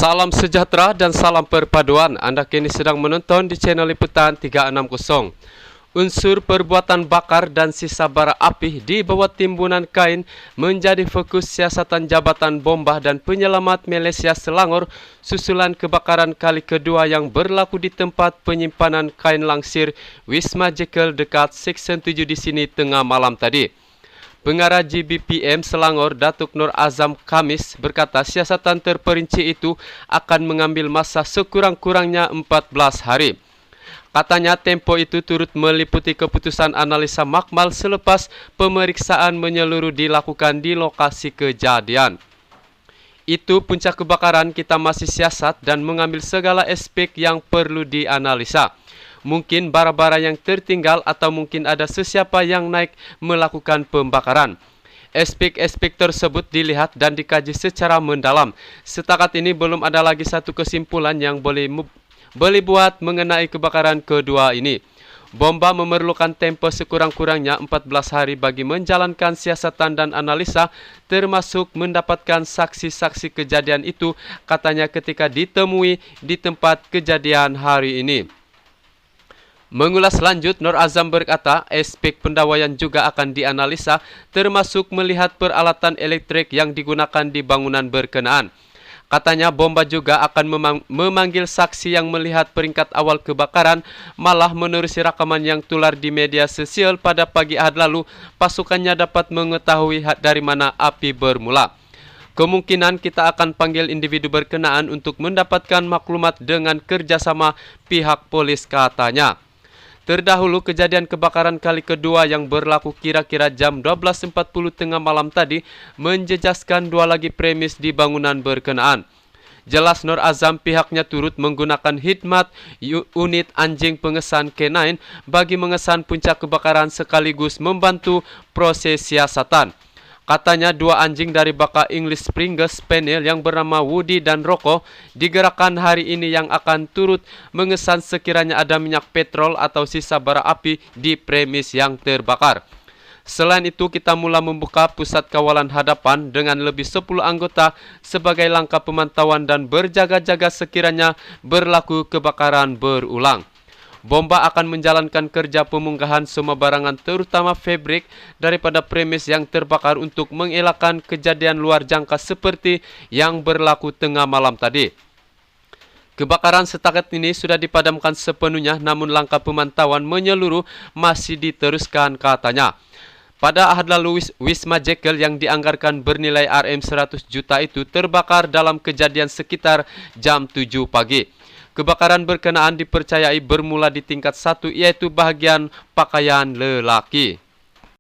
Salam sejahtera dan salam perpaduan. Anda kini sedang menonton di channel Liputan 360. Unsur perbuatan bakar dan sisa bara api di bawah timbunan kain menjadi fokus siasatan Jabatan Bombah dan Penyelamat Malaysia Selangor susulan kebakaran kali kedua yang berlaku di tempat penyimpanan kain langsir Wisma Jekyll dekat Seksyen 7 di sini tengah malam tadi. Pengarah GBPM Selangor Datuk Nur Azam Khamis berkata siasatan terperinci itu akan mengambil masa sekurang-kurangnya 14 hari. Katanya tempo itu turut meliputi keputusan analisa makmal selepas pemeriksaan menyeluruh dilakukan di lokasi kejadian. Itu puncak kebakaran, kita masih siasat dan mengambil segala aspek yang perlu dianalisa. Mungkin bara-bara yang tertinggal atau mungkin ada sesiapa yang naik melakukan pembakaran. Aspek-aspek tersebut dilihat dan dikaji secara mendalam. Setakat ini belum ada lagi satu kesimpulan yang boleh buat mengenai kebakaran kedua ini. Bomba memerlukan tempo sekurang-kurangnya 14 hari bagi menjalankan siasatan dan analisa, termasuk mendapatkan saksi-saksi kejadian itu, katanya ketika ditemui di tempat kejadian hari ini. Mengulas lanjut, Nur Azam berkata aspek pendawaian juga akan dianalisa, termasuk melihat peralatan elektrik yang digunakan di bangunan berkenaan. Katanya bomba juga akan memanggil saksi yang melihat peringkat awal kebakaran, malah menerusi rekaman yang tular di media sosial pada pagi Ahad lalu, pasukannya dapat mengetahui dari mana api bermula. Kemungkinan kita akan panggil individu berkenaan untuk mendapatkan maklumat dengan kerjasama pihak polis, katanya. Terdahulu kejadian kebakaran kali kedua yang berlaku kira-kira jam 12.40 tengah malam tadi menjejaskan dua lagi premis di bangunan berkenaan. Jelas Nur Azam pihaknya turut menggunakan khidmat unit anjing pengesan K9 bagi mengesan puncak kebakaran sekaligus membantu proses siasatan. Katanya dua anjing dari baka English Springer Spaniel yang bernama Woody dan Rocco digerakkan hari ini yang akan turut mengesan sekiranya ada minyak petrol atau sisa bara api di premis yang terbakar. Selain itu kita mula membuka pusat kawalan hadapan dengan lebih 10 anggota sebagai langkah pemantauan dan berjaga-jaga sekiranya berlaku kebakaran berulang. Bomba akan menjalankan kerja pemunggahan semua barangan terutama fabrik daripada premis yang terbakar untuk mengelakkan kejadian luar jangka seperti yang berlaku tengah malam tadi. Kebakaran setakat ini sudah dipadamkan sepenuhnya, namun langkah pemantauan menyeluruh masih diteruskan, katanya. Pada Ahad lalu Wisma Jekyll yang dianggarkan bernilai Rm100 juta itu terbakar dalam kejadian sekitar jam 7 pagi. Kebakaran berkenaan dipercayai bermula di tingkat 1 yaitu bahagian pakaian lelaki.